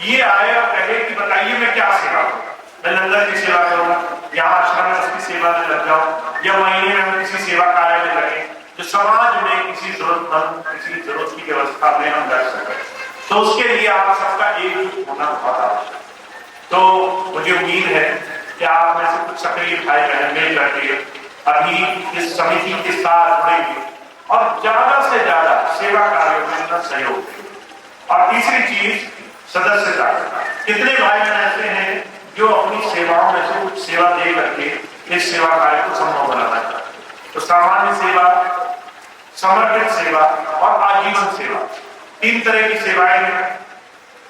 Speaker 1: ये आए और कहे कि बताइए मैं क्या सेवा करूं, मैं लंगर की सेवा करूं, यहाँ आश्रम की सेवा में लग जाऊं, या महीने में हम किसी सेवा कार्य में लगे जो समाज में किसी जरूरतमंद, किसी जरूरत की व्यवस्था में हम कर सकें। तो उसके लिए आप सबका एकजुट होना बहुत आवश्यक है। तो मुझे उम्मीद है कि आप में से कुछ सक्रिय भाई बहन मिल करके अभी इस समिति के साथ जुड़ेंगे और ज्यादा से ज्यादा सेवा कार्यों में अपना सहयोग देंगे। और तीसरी चीज सदस्यता। कितने भाई बहन ऐसे हैं जो अपनी सेवाओं में से कुछ सेवा दे करके इस सेवा कार्य को संभव बनाना चाहते हैं? तो सामान्य सेवा, समर्पित सेवा और आजीवन सेवा, 3 तरह की सेवाएं हैं।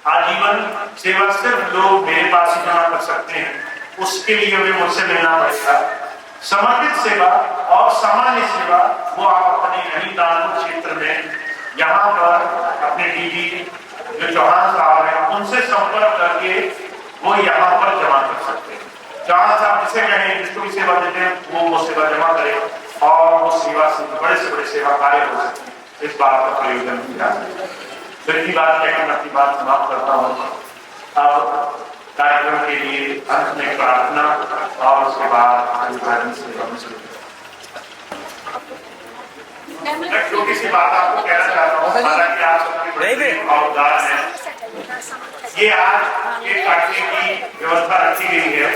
Speaker 1: आजीवन सेवा सिर्फ लोग मेरे पास ही जमा कर सकते हैं, उसके लिए हमें मुझसे मिलना पड़ेगा। समर्पित सेवा और सामान्य सेवा वो आप अपने यही दानपुर क्षेत्र में यहाँ पर अपने डीजी जो चौहान साहब हैं उनसे संपर्क करके वो यहाँ पर जमा कर सकते हैं। चौहान साहब जिसे कहें, जिसको भी सेवा देते हैं वो सेवा जमा करे और वो सेवा से बड़े सेवा कार्य हो सकते, इस बात का प्रयोजन किया। तो इतनी बात कहकर मैं अपनी बात समाप्त करता हूँ। अब कार्यक्रम के लिए अंत में प्रार्थना और उसके बाद अभिवादन से एक छोटी सी बात आपको कहना चाहता हूँ। हालांकि आप सबके बड़े अवदान है, ये आज एक काटने की व्यवस्था रखी गई है।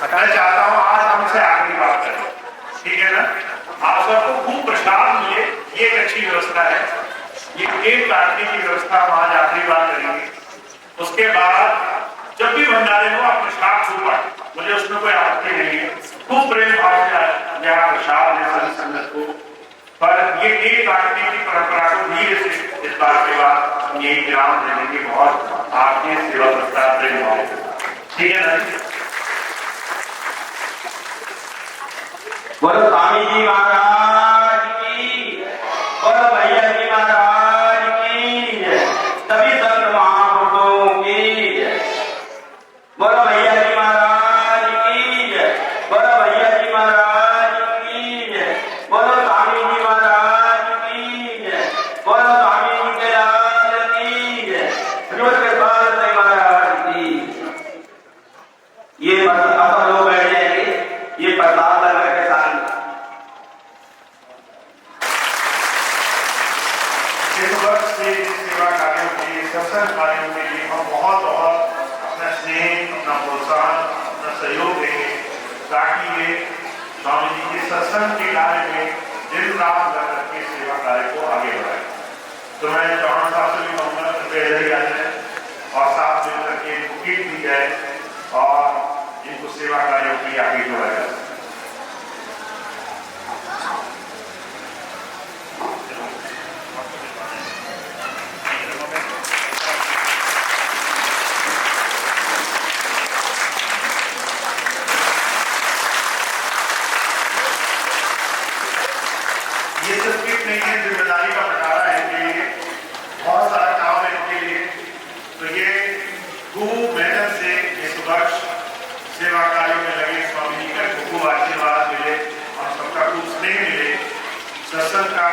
Speaker 1: मैं चाहता हूँ आज हमसे आखिरी बात करें, ठीक है ना? आप सबको खूब प्रसाद मिले, ये एक अच्छी व्यवस्था है। ये केक काटने की व्यवस्था हम आज आखिरी बार करेंगे। उसके बाद जब भी भंडारे हो आप प्रसाद खूब बांटें, मुझे उसमें कोई आपत्ति नहीं है। खूब प्रेम भाव से यहाँ प्रसाद है सभी संगत को। पर ये केक काटने की परंपरा को धीरे से इस बार के बाद हम यही विराम दे देंगे। बहुत आपके सेवा प्रस्ताव प्रेम भाव, ठीक है ना?
Speaker 2: बोलो स्वामी जी महाराज की, बोलो भैया जी महाराज की, सभी संत महापुरुषों की, बोलो भैया जी महाराज की, बोलो भैया जी महाराज की, बोलो स्वामी जी महाराज की, बोलो स्वामी जी के लाल की, श्रीमद कृपाल साईं महाराज की। ये आप लोग बैठे ये प्रसाद लगा के साथ
Speaker 1: सेवा कार्यों के लिए, सत्संग कार्यों के लिए हम बहुत अपना स्नेह, अपना प्रोत्साहन, अपना सहयोग देंगे ताकि ये स्वामी जी के सत्संग के कार्य में दिन रात लग करके सेवा कार्य को आगे बढ़ाए। तो मैं चौहान साहब से भी कहूँगा कृपया इधर ही आ जाए और साथ मिलकर के किट दी जाए और इनको सेवा कार्यों के लिए आगे जोड़ा जाए। ये सब किट नहीं है, जिम्मेदारी का बंटवारा है इनके लिए, बहुत सारा काम है इनके लिए। तो ये खूब मेहनत से इस वर्ष सेवा कार्यों में लगे स्वामी जी का खूब आशीर्वाद मिले और सबका खूब स्नेह मिले, सत्संग का